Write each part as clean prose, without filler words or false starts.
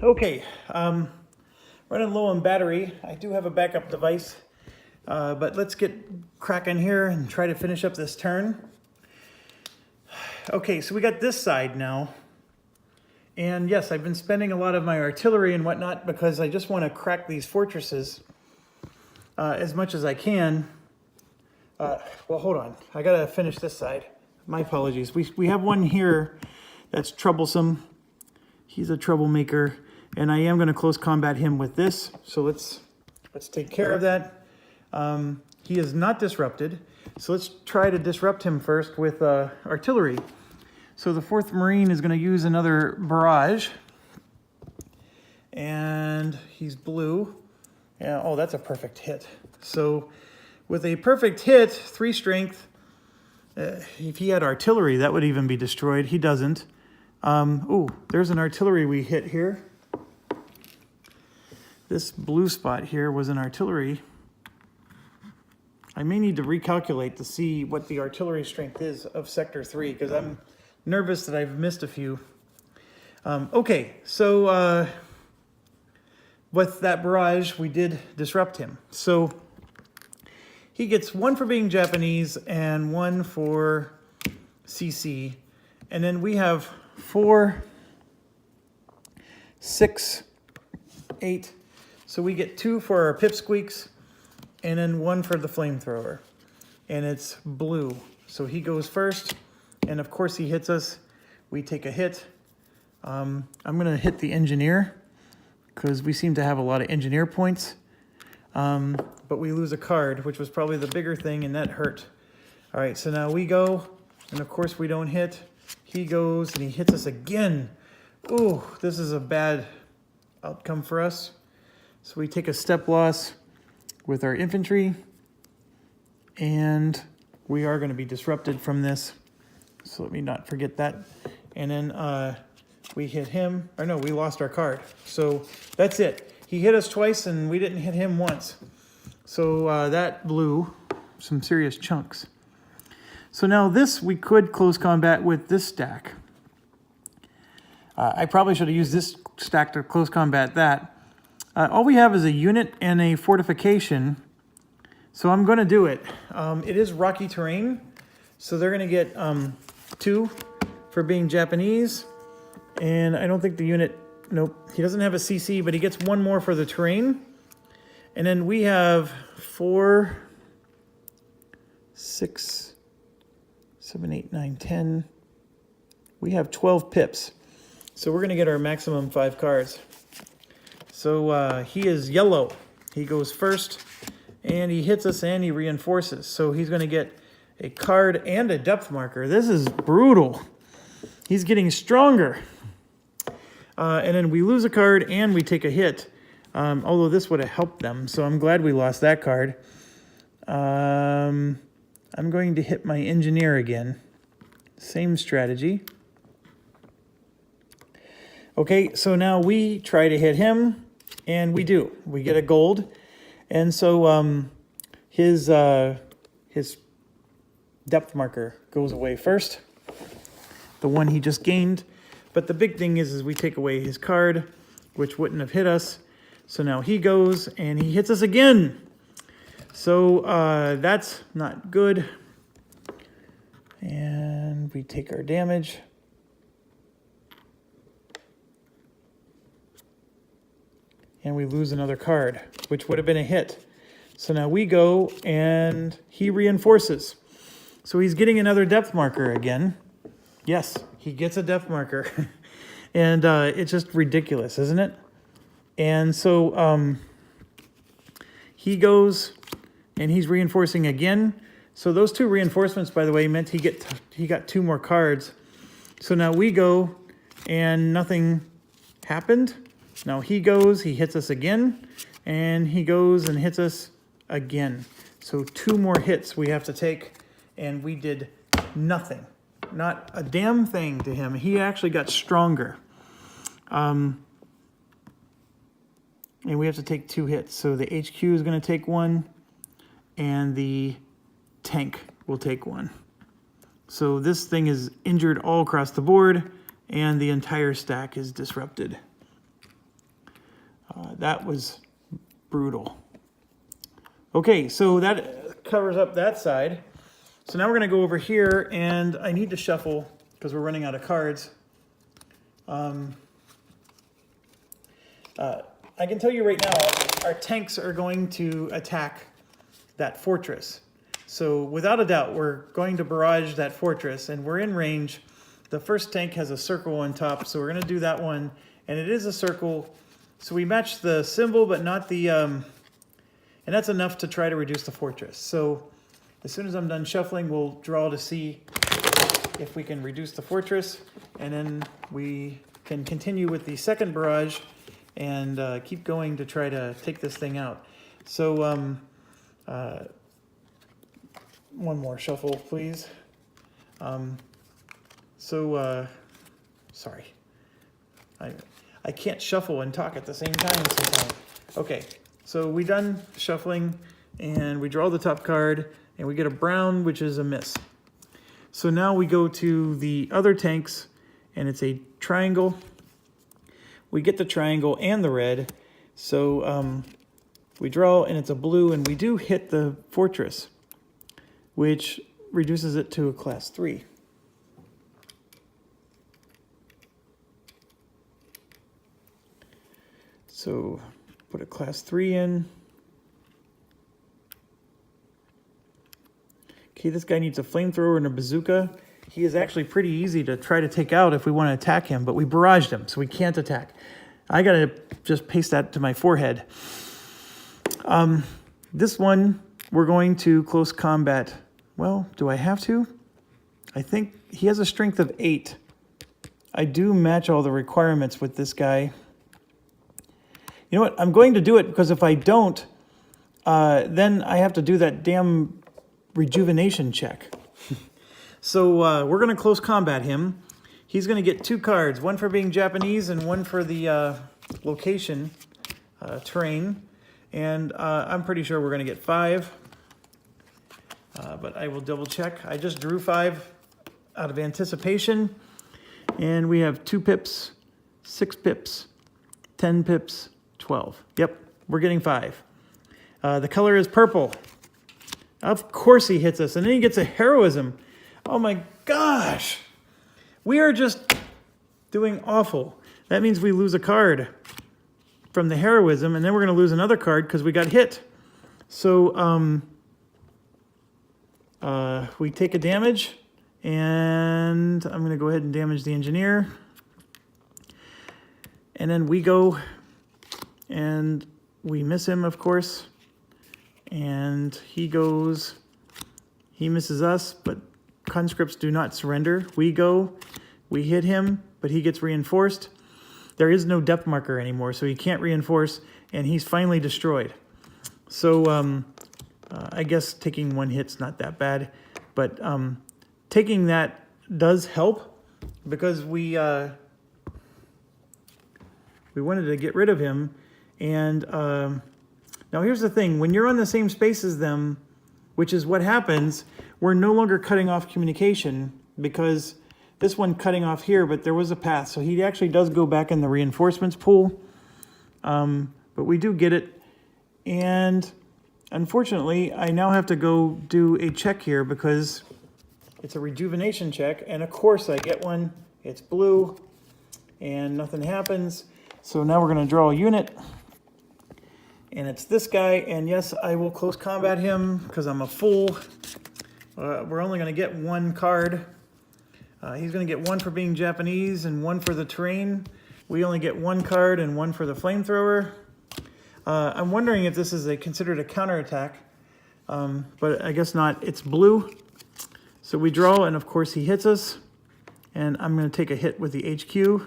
Okay, running low on battery. I do have a backup device, but let's get cracking here and try to finish up this turn. Okay, so we got this side now. And yes, I've been spending a lot of my artillery and whatnot because I just want to crack these fortresses as much as I can. Well, hold on. I gotta finish this side. My apologies. We have one here that's troublesome. He's a troublemaker, and I am going to close combat him with this. So let's take care of that. He is not disrupted, so let's try to disrupt him first with artillery. So the 4th Marine is going to use another barrage, and he's blue. Yeah, oh, that's a perfect hit. So with a perfect hit, 3 strength. If he had artillery, that would even be destroyed. He doesn't. Oh, there's an artillery we hit here. This blue spot here was an artillery. I may need to recalculate to see what the artillery strength is of Sector 3, because I'm nervous that I've missed a few. Okay, so with that barrage, we did disrupt him. So he gets 1 for being Japanese and 1 for CC. And then we have 4, 6, 8. So we get 2 for our pipsqueaks and then 1 for the flamethrower. And it's blue. So he goes first. And of course he hits us. We take a hit. I'm going to hit the engineer because we seem to have a lot of engineer points. But we lose a card, which was probably the bigger thing, and that hurt. All right, so now we go, and of course we don't hit. He goes, and he hits us again. Ooh, this is a bad outcome for us. So we take a step loss with our infantry, and we are going to be disrupted from this. So let me not forget that. And then we hit him. Or no, we lost our card. So that's it. He hit us twice, and we didn't hit him once. So that blew some serious chunks. So now this, we could close combat with this stack. I probably should have used this stack to close combat that. All we have is a unit and a fortification. So I'm going to do it. It is rocky terrain. So they're going to get 2 for being Japanese. And I don't think the unit, nope, he doesn't have a CC, but he gets 1 more for the terrain. And then we have 4, 6, 7, 8, 9, 10. We have 12 pips. So we're going to get our maximum 5 cards. So he is yellow. He goes first, and he hits us, and he reinforces. So he's going to get a card and a depth marker. This is brutal. He's getting stronger. And then we lose a card, and we take a hit. Although this would have helped them, so I'm glad we lost that card. I'm going to hit my engineer again. Same strategy. Okay, so now we try to hit him, and we do. We get a gold. And so his depth marker goes away first, the one he just gained. But the big thing is we take away his card, which wouldn't have hit us. So now he goes, and he hits us again. So that's not good. And we take our damage. And we lose another card, which would have been a hit. So now we go, and he reinforces. So he's getting another depth marker again. Yes, he gets a depth marker. And it's just ridiculous, isn't it? And so he goes, and he's reinforcing again. So those 2 reinforcements, by the way, meant he got 2 more cards. So now we go, and nothing happened. Now he goes, he hits us again, and he goes and hits us again. So 2 more hits we have to take, and we did nothing. Not a damn thing to him. He actually got stronger. And we have to take 2 hits. So the HQ is going to take 1, and the tank will take 1. So this thing is injured all across the board, and the entire stack is disrupted. That was brutal. Okay, so that covers up that side. So now we're going to go over here, and I need to shuffle because we're running out of cards. I can tell you right now, our tanks are going to attack that fortress. So without a doubt, we're going to barrage that fortress, and we're in range. The first tank has a circle on top, so we're going to do that one. And it is a circle, so we match the symbol, but not the... and that's enough to try to reduce the fortress. So as soon as I'm done shuffling, we'll draw to see if we can reduce the fortress. And then we can continue with the second barrage and keep going to try to take this thing out. So one more shuffle, please. Sorry. I can't shuffle and talk at the same time sometimes. Okay, so we done shuffling, and we draw the top card, and we get a brown, which is a miss. So now we go to the other tanks, and it's a triangle. We get the triangle and the red. So we draw, and it's a blue, and we do hit the fortress, which reduces it to a class 3. So put a class 3 in. Okay, this guy needs a flamethrower and a bazooka. He is actually pretty easy to try to take out if we want to attack him, but we barraged him, so we can't attack. I gotta just paste that to my forehead. This one, we're going to close combat. Well, do I have to? I think he has a strength of 8. I do match all the requirements with this guy. You know what? I'm going to do it because if I don't, then I have to do that damn rejuvenation check. So we're going to close combat him. He's going to get 2 cards, one for being Japanese and one for the location, terrain. And I'm pretty sure we're going to get 5. But I will double check. I just drew 5 out of anticipation. And we have 2 pips, 6 pips, 10 pips, 12. Yep, we're getting 5. The color is purple. Of course he hits us. And then he gets a heroism. Oh my gosh. We are just doing awful. That means we lose a card from the heroism. And then we're going to lose another card because we got hit. So we take a damage. And I'm going to go ahead and damage the engineer. And then we go... and we miss him, of course. And he goes, he misses us, but conscripts do not surrender. We go, we hit him, but he gets reinforced. There is no depth marker anymore, so he can't reinforce, and he's finally destroyed. So I guess taking 1 hit's not that bad, but taking that does help because we wanted to get rid of him. And now here's the thing. When you're on the same space as them, which is what happens, we're no longer cutting off communication because this one cutting off here, but there was a path. So he actually does go back in the reinforcements pool. But we do get it. And unfortunately, I now have to go do a check here because it's a rejuvenation check. And of course I get one. It's blue and nothing happens. So now we're going to draw a unit. And it's this guy, and yes, I will close combat him because I'm a fool. We're only going to get 1 card. He's going to get 1 for being Japanese and 1 for the terrain. We only get 1 card and 1 for the flamethrower. I'm wondering if this is considered a counterattack, but I guess not. It's blue. So we draw, and of course he hits us. And I'm going to take a hit with the HQ.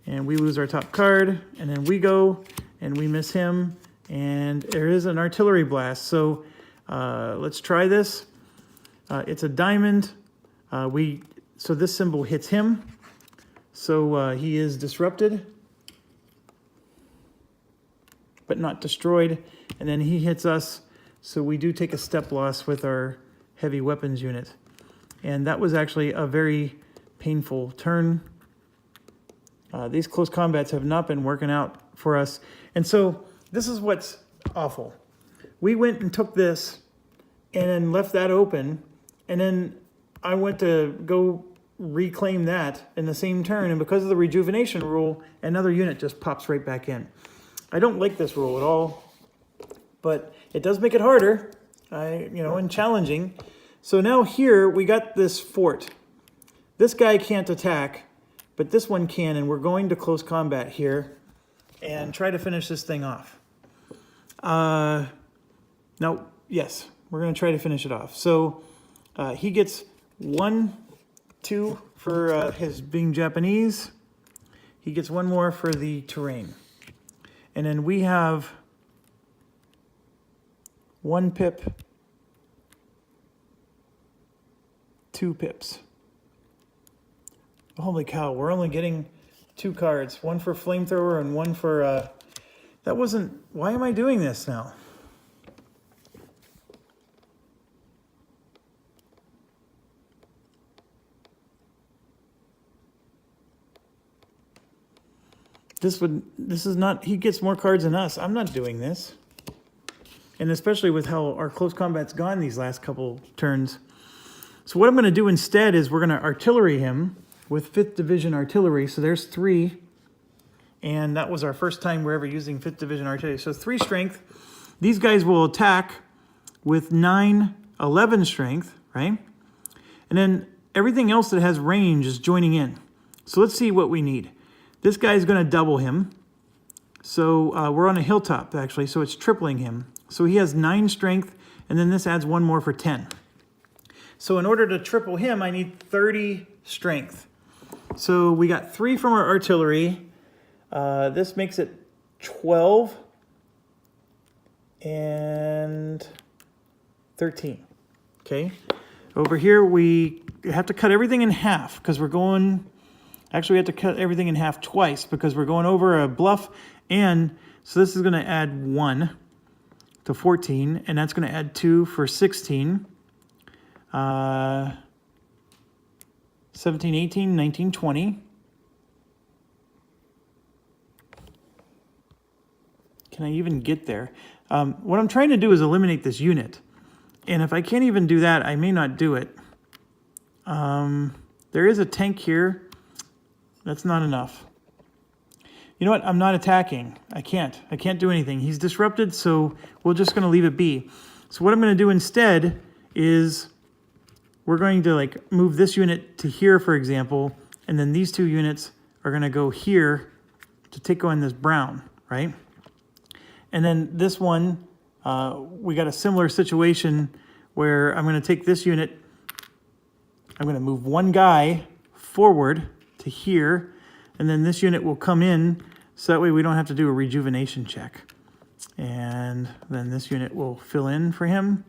And we lose our top card, and then we go. And we miss him, and there is an artillery blast. So let's try this. It's a diamond. So this symbol hits him. So he is disrupted, but not destroyed. And then he hits us. So we do take a step loss with our heavy weapons unit. And that was actually a very painful turn. These close combats have not been working out for us. And so this is what's awful. We went and took this and then left that open. And then I went to go reclaim that in the same turn. And because of the rejuvenation rule, another unit just pops right back in. I don't like this rule at all, but it does make it harder, and challenging. So now here we got this fort. This guy can't attack, but this one can, and we're going to close combat here and try to finish this thing off. Yes, we're going to try to finish it off. So he gets 1, 2 for his being Japanese. He gets 1 more for the terrain. And then we have 1 pip, 2 pips. Holy cow, we're only getting 2 cards. 1 for flamethrower and 1 for, that wasn't, why am I doing this now? This is not, he gets more cards than us. I'm not doing this. And especially with how our close combat's gone these last couple turns. So what I'm going to do instead is we're going to artillery him with 5th Division artillery. So there's 3. And that was our first time we're ever using 5th Division artillery. So 3 strength. These guys will attack with 9, 11 strength, right? And then everything else that has range is joining in. So let's see what we need. This guy's going to double him. So we're on a hilltop, actually, so it's tripling him. So he has 9 strength, and then this adds 1 more for 10. So in order to triple him, I need 30 strength. So we got 3 from our artillery. This makes it 12 and 13. Okay. Over here, we have to cut everything in half because we're going... Actually, we have to cut everything in half twice because we're going over a bluff. And so this is going to add 1 to 14. And that's going to add 2 for 16. 17, 18, 19, 20. Can I even get there? What I'm trying to do is eliminate this unit. And if I can't even do that, I may not do it. There is a tank here. That's not enough. You know what? I'm not attacking. I can't do anything. He's disrupted, so we're just going to leave it be. So what I'm going to do instead is we're going to move this unit to here, for example, and then these 2 units are going to go here to take on this brown, right? And then this one, we got a similar situation where I'm going to take this unit, I'm going to move 1 guy forward to here, and then this unit will come in, so that way we don't have to do a rejuvenation check. And then this unit will fill in for him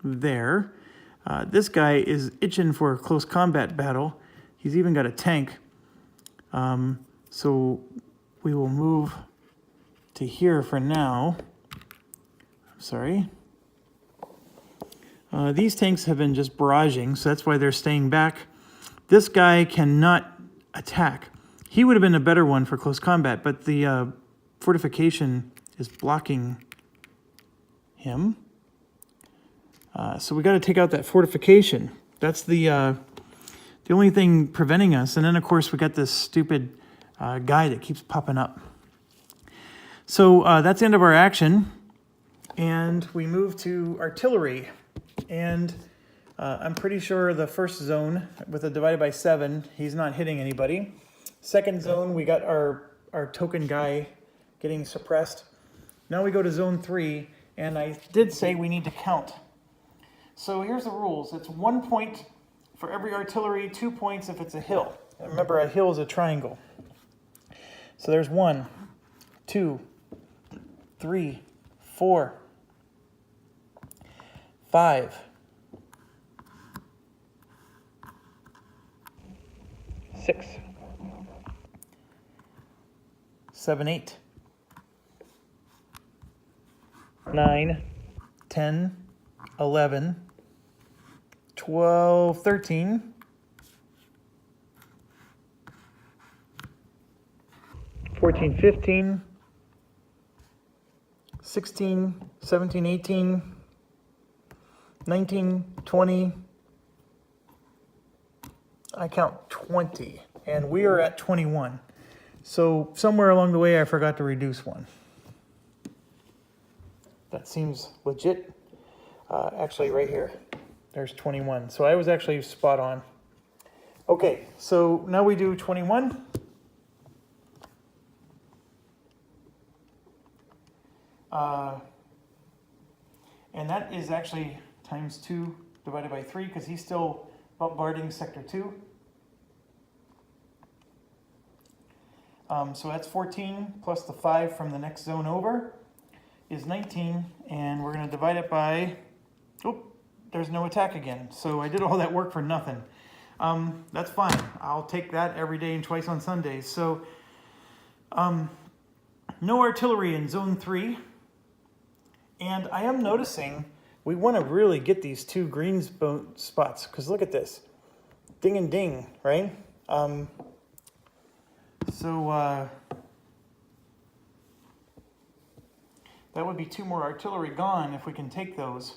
there. This guy is itching for a close combat battle. He's even got a tank. So we will move to here for now. I'm sorry. These tanks have been just barraging, so that's why they're staying back. This guy cannot attack. He would have been a better one for close combat, but the fortification is blocking him. So we got to take out that fortification. That's the only thing preventing us. And then, of course, we got this stupid guy that keeps popping up. So that's the end of our action. And we move to artillery. And I'm pretty sure the first zone, with a divided by 7, he's not hitting anybody. Second zone, we got our token guy getting suppressed. Now we go to zone 3, and I did say we need to count. So here's the rules. It's 1 point for every artillery, 2 points if it's a hill. And remember, a hill is a triangle. So there's 1, 2, 3, 4, 5, 6, 7, 8, 9, 10, 11, 12, 13, 14, 15, 16, 17, 18, 19, 20. I count 20, and we are at 21. So somewhere along the way, I forgot to reduce one. That seems legit. Actually, right here, there's 21. So I was actually spot on. Okay, so now we do 21. And that is actually times 2 divided by 3 because he's still bombarding sector 2. So that's 14 plus the 5 from the next zone over is 19, and we're going to divide it by, oh, there's no attack again. So I did all that work for nothing. That's fine. I'll take that every day and twice on Sundays. So no artillery in zone 3. And I am noticing we want to really get these 2 green spots, because look at this. Ding and ding, right? That would be 2 more artillery gone if we can take those.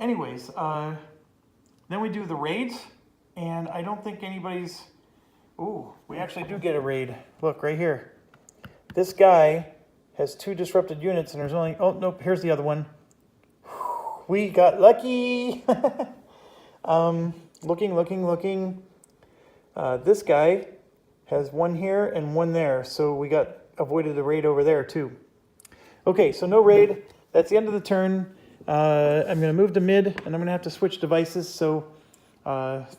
Anyways, then we do the raids, and I don't think anybody's... Ooh, we actually do get a raid. Look, right here. This guy has 2 disrupted units, and there's only... Oh, nope, here's the other one. We got lucky! Looking. This guy has 1 here and 1 there, so we avoided the raid over there, too. Okay, so no raid. That's the end of the turn. I'm going to move to mid, and I'm going to have to switch devices. So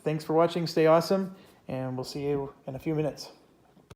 thanks for watching. Stay awesome, and we'll see you in a few minutes.